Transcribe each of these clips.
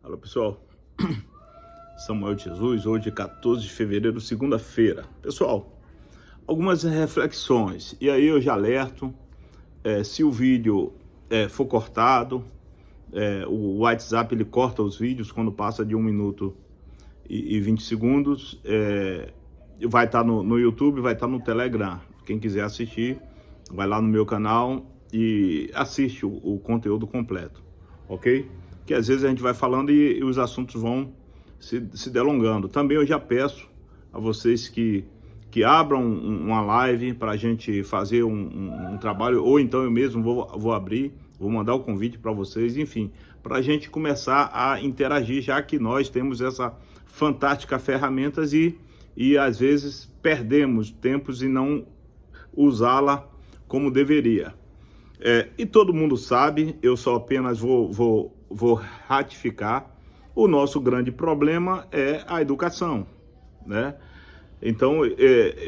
Fala pessoal, Samuel Jesus, hoje 14 de fevereiro, segunda-feira. Pessoal, algumas reflexões, e aí eu já alerto, se o vídeo for cortado, o WhatsApp ele corta os vídeos quando passa de 1 minuto e 20 segundos, vai estar no YouTube, vai estar no Telegram. Quem quiser assistir, vai lá no meu canal e assiste o conteúdo completo, ok? Que às vezes a gente vai falando e os assuntos vão se delongando. Também eu já peço a vocês que abram uma live para a gente fazer um trabalho, ou então eu mesmo vou abrir, vou mandar o convite para vocês, enfim, para a gente começar a interagir, já que nós temos essa fantástica ferramenta e às vezes perdemos tempos e não usá-la como deveria. E todo mundo sabe, eu só apenas vou ratificar, o nosso grande problema é a educação, né? Então,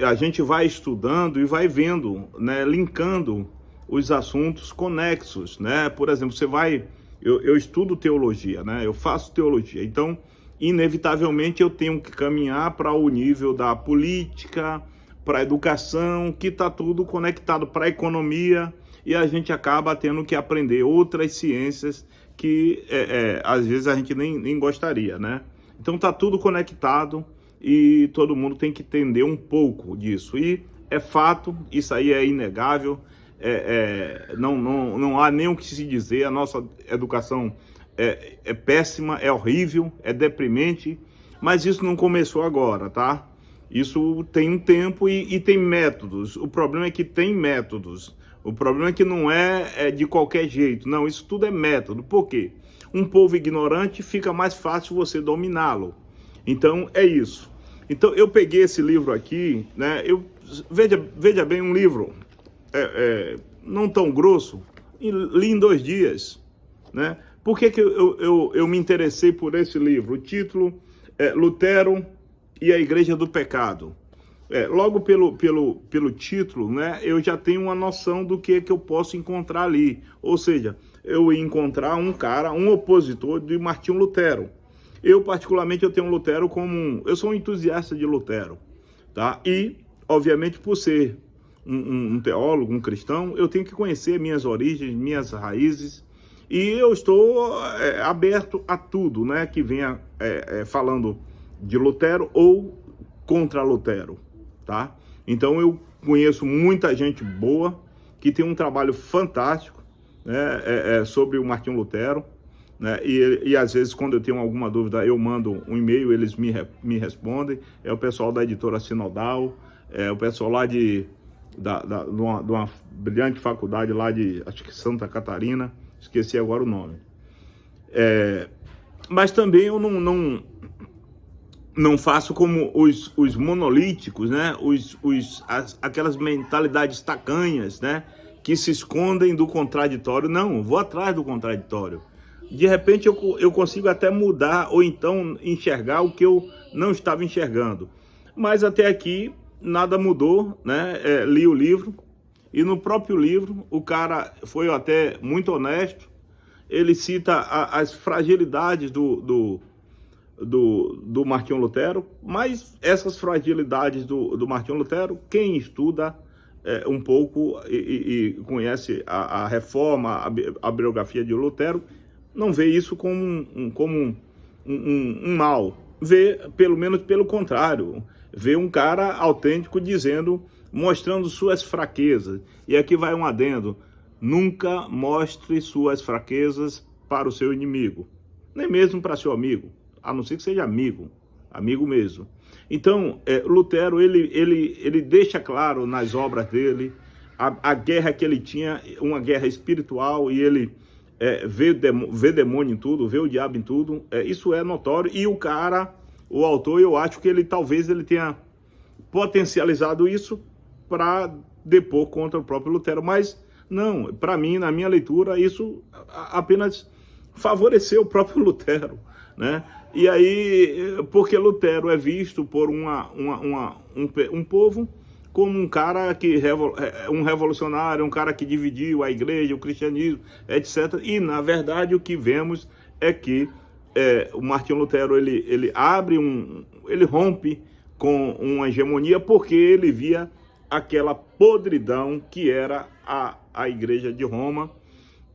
a gente vai estudando e vai vendo, né, linkando os assuntos conexos, né? Por exemplo, eu estudo teologia, né? Eu faço teologia, então, inevitavelmente, eu tenho que caminhar para o nível da política, para a educação, que está tudo conectado para a economia, e a gente acaba tendo que aprender outras ciências que às vezes a gente nem gostaria, né? Então está tudo conectado e todo mundo tem que entender um pouco disso. E é fato, isso aí é inegável, não há nem o que se dizer, a nossa educação é péssima, é horrível, é deprimente, mas isso não começou agora, tá? Isso tem um tempo e tem métodos. O problema é que tem métodos. O problema é que não é de qualquer jeito. Não, isso tudo é método. Por quê? Um povo ignorante fica mais fácil você dominá-lo. Então, é isso. Então, eu peguei esse livro aqui, né? Veja bem, um livro não tão grosso, e li em 2 dias, né? Por que eu me interessei por esse livro? O título é Lutero e a Igreja do Pecado. Logo pelo título, né, eu já tenho uma noção do que eu posso encontrar ali. Ou seja, eu ia encontrar um opositor de Martinho Lutero. Eu, particularmente, eu tenho Lutero eu sou um entusiasta de Lutero, tá? E, obviamente, por ser um teólogo, um cristão, eu tenho que conhecer minhas origens, minhas raízes, e eu estou aberto a tudo, né, que venha falando de Lutero ou contra Lutero. Tá? Então eu conheço muita gente boa que tem um trabalho fantástico, né, sobre o Martinho Lutero, né, e às vezes quando eu tenho alguma dúvida eu mando um e-mail, eles me respondem. É o pessoal da editora Sinodal, o pessoal lá de uma brilhante faculdade lá de, acho que Santa Catarina, esqueci agora o nome. Mas também eu não faço como os monolíticos, né? Aquelas mentalidades tacanhas, né? Que se escondem do contraditório. Não, vou atrás do contraditório. De repente eu consigo até mudar ou então enxergar o que eu não estava enxergando. Mas até aqui nada mudou, né? Li o livro e no próprio livro o cara foi até muito honesto. Ele cita as fragilidades do Martinho Lutero, mas essas fragilidades do Martinho Lutero, quem estuda um pouco e conhece a reforma, a biografia de Lutero, não vê isso como um mal, vê pelo menos pelo contrário, vê um cara autêntico mostrando suas fraquezas. E aqui vai um adendo: nunca mostre suas fraquezas para o seu inimigo, nem mesmo para seu amigo, a não ser que seja amigo mesmo. Então, Lutero, ele deixa claro nas obras dele a guerra que ele tinha, uma guerra espiritual, e ele vê demônio em tudo, vê o diabo em tudo, isso é notório, e o autor, eu acho que talvez ele tenha potencializado isso para depor contra o próprio Lutero, mas não, para mim, na minha leitura, isso apenas favoreceu o próprio Lutero, né? E aí, porque Lutero é visto por um povo como um cara um revolucionário, um cara que dividiu a igreja, o cristianismo, etc. E, na verdade, o que vemos é que o Martinho Lutero ele ele rompe com uma hegemonia porque ele via aquela podridão que era a Igreja de Roma.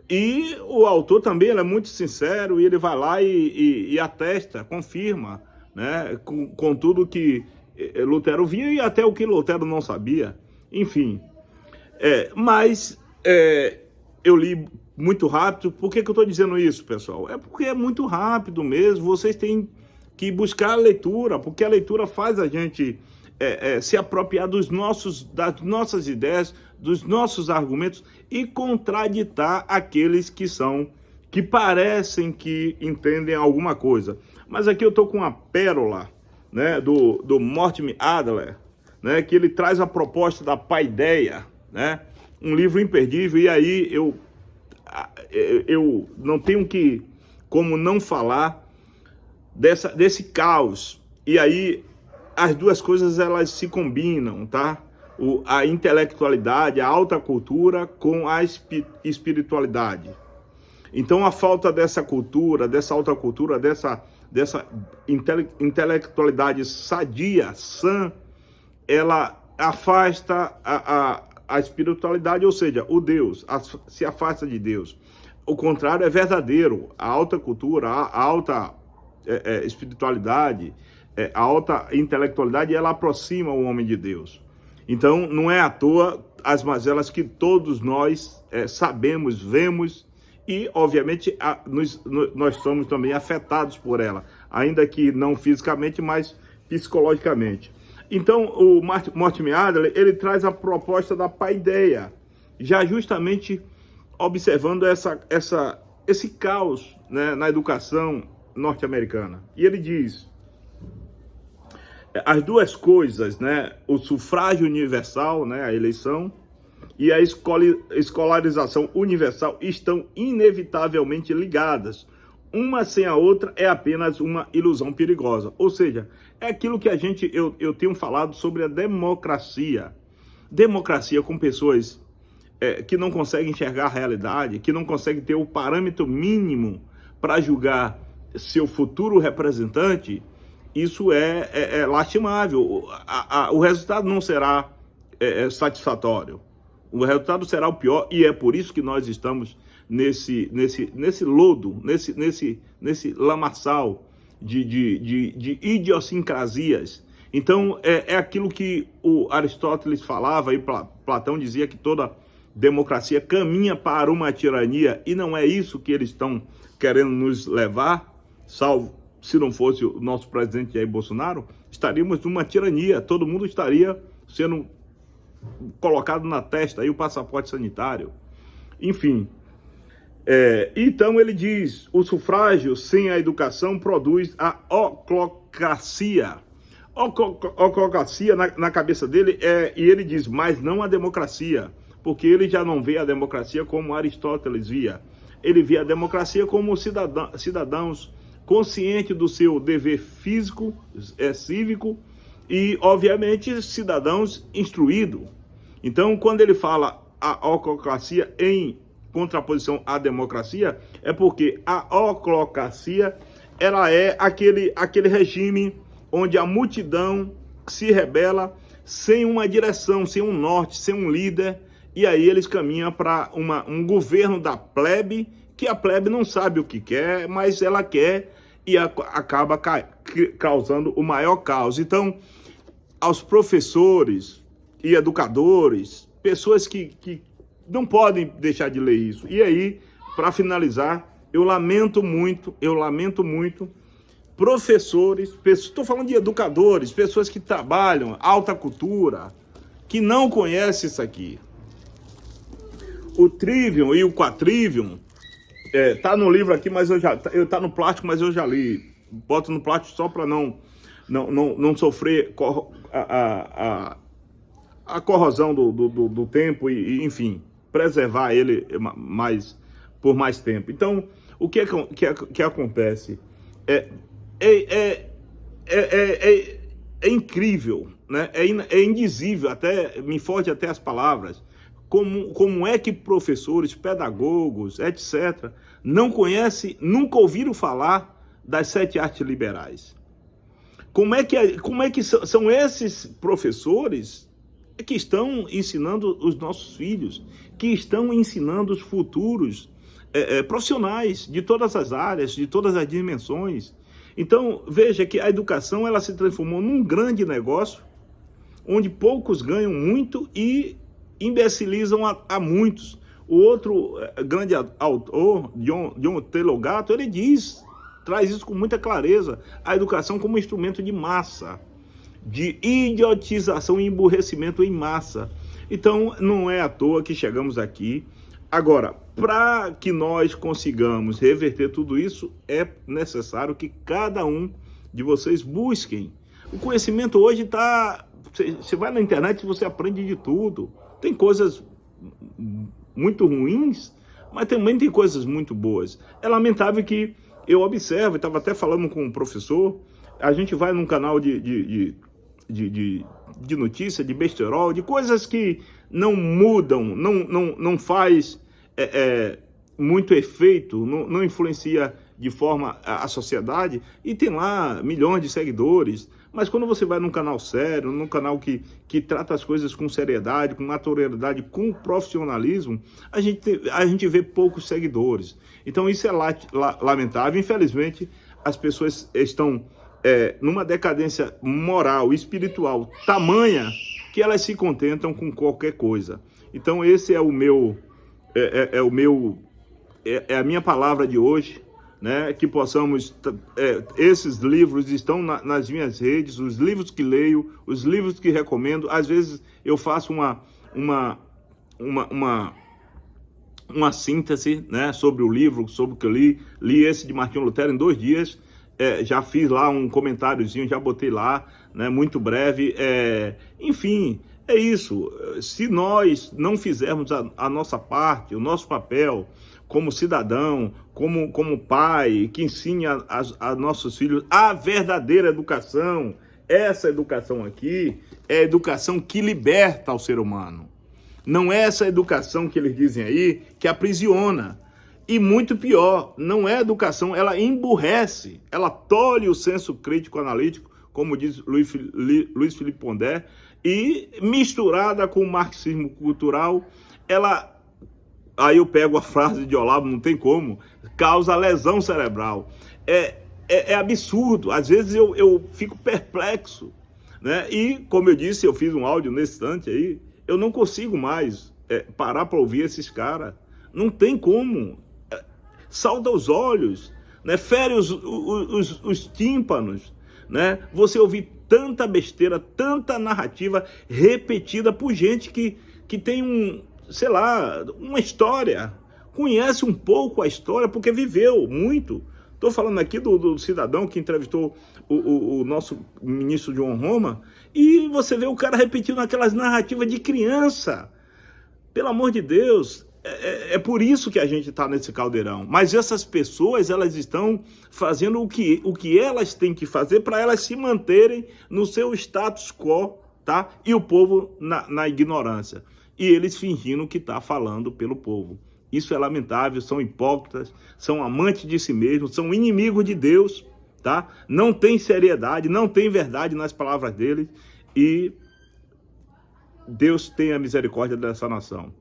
E o autor também ele é muito sincero e ele vai lá e atesta, confirma, né, com tudo que Lutero via e até o que Lutero não sabia. Enfim, mas eu li muito rápido. Por que eu estou dizendo isso, pessoal? É porque é muito rápido mesmo. Vocês têm que buscar a leitura, porque a leitura faz a gente se apropriar das nossas ideias, dos nossos argumentos e contraditar aqueles que parecem que entendem alguma coisa. Mas aqui eu estou com uma pérola, né, do Mortimer Adler, né, que ele traz a proposta da paideia, né, um livro imperdível. E aí eu não tenho como não falar desse caos. E aí as duas coisas elas se combinam, tá? A intelectualidade, a alta cultura com a espiritualidade. Então a falta dessa cultura, dessa alta cultura, dessa intelectualidade sadia, sã, ela afasta a espiritualidade, ou seja, o Deus, se afasta de Deus. O contrário é verdadeiro. A alta cultura, a alta espiritualidade, a alta intelectualidade, ela aproxima o homem de Deus. Então, não é à toa as mazelas que todos nós sabemos, vemos e, obviamente, nós somos também afetados por ela, ainda que não fisicamente, mas psicologicamente. Então, o Mortimer Adler, ele traz a proposta da paideia, já justamente observando esse caos, né, na educação norte-americana. E ele diz: as duas coisas, né, o sufrágio universal, né, a eleição, e a escolarização universal estão inevitavelmente ligadas. Uma sem a outra é apenas uma ilusão perigosa. Ou seja, é aquilo que eu tenho falado sobre a democracia. Democracia com pessoas que não conseguem enxergar a realidade, que não conseguem ter o parâmetro mínimo para julgar seu futuro representante. Isso é lastimável. O resultado não será satisfatório. O resultado será o pior, e é por isso que nós estamos nesse lodo, nesse lamaçal de idiosincrasias. Então, é aquilo que o Aristóteles falava, e Platão dizia que toda democracia caminha para uma tirania, e não é isso que eles estão querendo nos levar, salvo se não fosse o nosso presidente Jair Bolsonaro, estaríamos numa tirania, todo mundo estaria sendo colocado na testa aí o passaporte sanitário. Enfim, então ele diz: o sufrágio sem a educação produz a oclocracia. Oclocracia na cabeça dele e ele diz, mas não a democracia, porque ele já não vê a democracia como Aristóteles via. Ele via a democracia como cidadãos conscientes do seu dever físico, cívico, e, obviamente, cidadãos instruídos. Então, quando ele fala a oclocracia em contraposição à democracia, é porque a oclocracia, ela é aquele regime onde a multidão se rebela sem uma direção, sem um norte, sem um líder, e aí eles caminham para um governo da plebe, que a plebe não sabe o que quer, mas ela quer, e acaba causando o maior caos. Então, aos professores e educadores, pessoas que não podem deixar de ler isso. E aí, para finalizar, eu lamento muito, professores, estou falando de educadores, pessoas que trabalham, alta cultura, que não conhecem isso aqui. O trivium e o quatrivium, tá no livro aqui, mas tá no plástico, mas eu já li. Boto no plástico só para não sofrer a corrosão do tempo e, enfim, preservar ele por mais tempo. Então, o que acontece? É incrível, né? É indizível, até me foge até as palavras. Como é que professores, pedagogos, etc., não conhecem, nunca ouviram falar das 7 artes liberais. Como é que são esses professores que estão ensinando os nossos filhos, que estão ensinando os futuros profissionais de todas as áreas, de todas as dimensões? Então, veja que a educação ela se transformou num grande negócio, onde poucos ganham muito e imbecilizam a muitos. O outro grande autor, John Taylor Gatto, ele traz isso com muita clareza, a educação como instrumento de massa, de idiotização e emburrecimento em massa. Então, não é à toa que chegamos aqui. Agora, para que nós consigamos reverter tudo isso, é necessário que cada um de vocês busquem. O conhecimento hoje está... Você vai na internet e você aprende de tudo. Tem coisas muito ruins, mas também tem coisas muito boas. É lamentável que eu observo, estava até falando com um professor, a gente vai num canal de notícia, de besterol, de coisas que não mudam, não faz muito efeito, não influencia de forma a sociedade, e tem lá milhões de seguidores. Mas quando você vai num canal sério, num canal que trata as coisas com seriedade, com naturalidade, com profissionalismo, a gente vê poucos seguidores. Então isso é lamentável. Infelizmente, as pessoas estão numa decadência moral e espiritual tamanha que elas se contentam com qualquer coisa. Então esse é a minha palavra de hoje. Né, que possamos, esses livros estão nas minhas redes, os livros que leio, os livros que recomendo. Às vezes eu faço uma síntese, né, sobre o livro, sobre o que eu li esse de Martinho Lutero em 2 dias, já fiz lá um comentáriozinho, já botei lá, né, muito breve, enfim, é isso. Se nós não fizermos a nossa parte, o nosso papel como cidadão, como pai, que ensine a nossos filhos a verdadeira educação, essa educação aqui é a educação que liberta o ser humano. Não é essa educação que eles dizem aí, que aprisiona. E muito pior, não é educação, ela emburrece, ela tolhe o senso crítico analítico, como diz Luiz Felipe Pondé, e misturada com o marxismo cultural, ela, aí eu pego a frase de Olavo, não tem como, causa lesão cerebral. É absurdo, às vezes eu fico perplexo, né? E, como eu disse, eu fiz um áudio nesse instante aí, eu não consigo mais parar para ouvir esses caras, não tem como, salta os olhos, né? Fere os tímpanos, né? Você ouvir tanta besteira, tanta narrativa repetida por gente que tem sei lá, uma história, conhece um pouco a história porque viveu muito. Estou falando aqui do cidadão que entrevistou o nosso ministro João Roma, e você vê o cara repetindo aquelas narrativas de criança. Pelo amor de Deus, é por isso que a gente está nesse caldeirão. Mas essas pessoas, elas estão fazendo o que elas têm que fazer para elas se manterem no seu status quo, tá? E o povo na ignorância. E eles fingindo que está falando pelo povo. Isso é lamentável, são hipócritas, são amantes de si mesmos, são inimigos de Deus, tá? Não tem seriedade, não tem verdade nas palavras deles, e Deus tenha misericórdia dessa nação.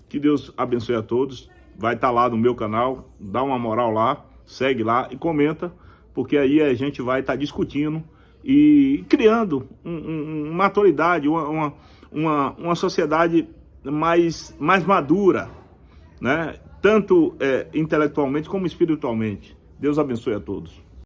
Que Deus abençoe a todos. Vai estar lá no meu canal, dá uma moral lá, segue lá e comenta, porque aí a gente vai estar discutindo e criando uma autoridade, uma sociedade mais madura, né? Tanto intelectualmente como espiritualmente. Deus abençoe a todos.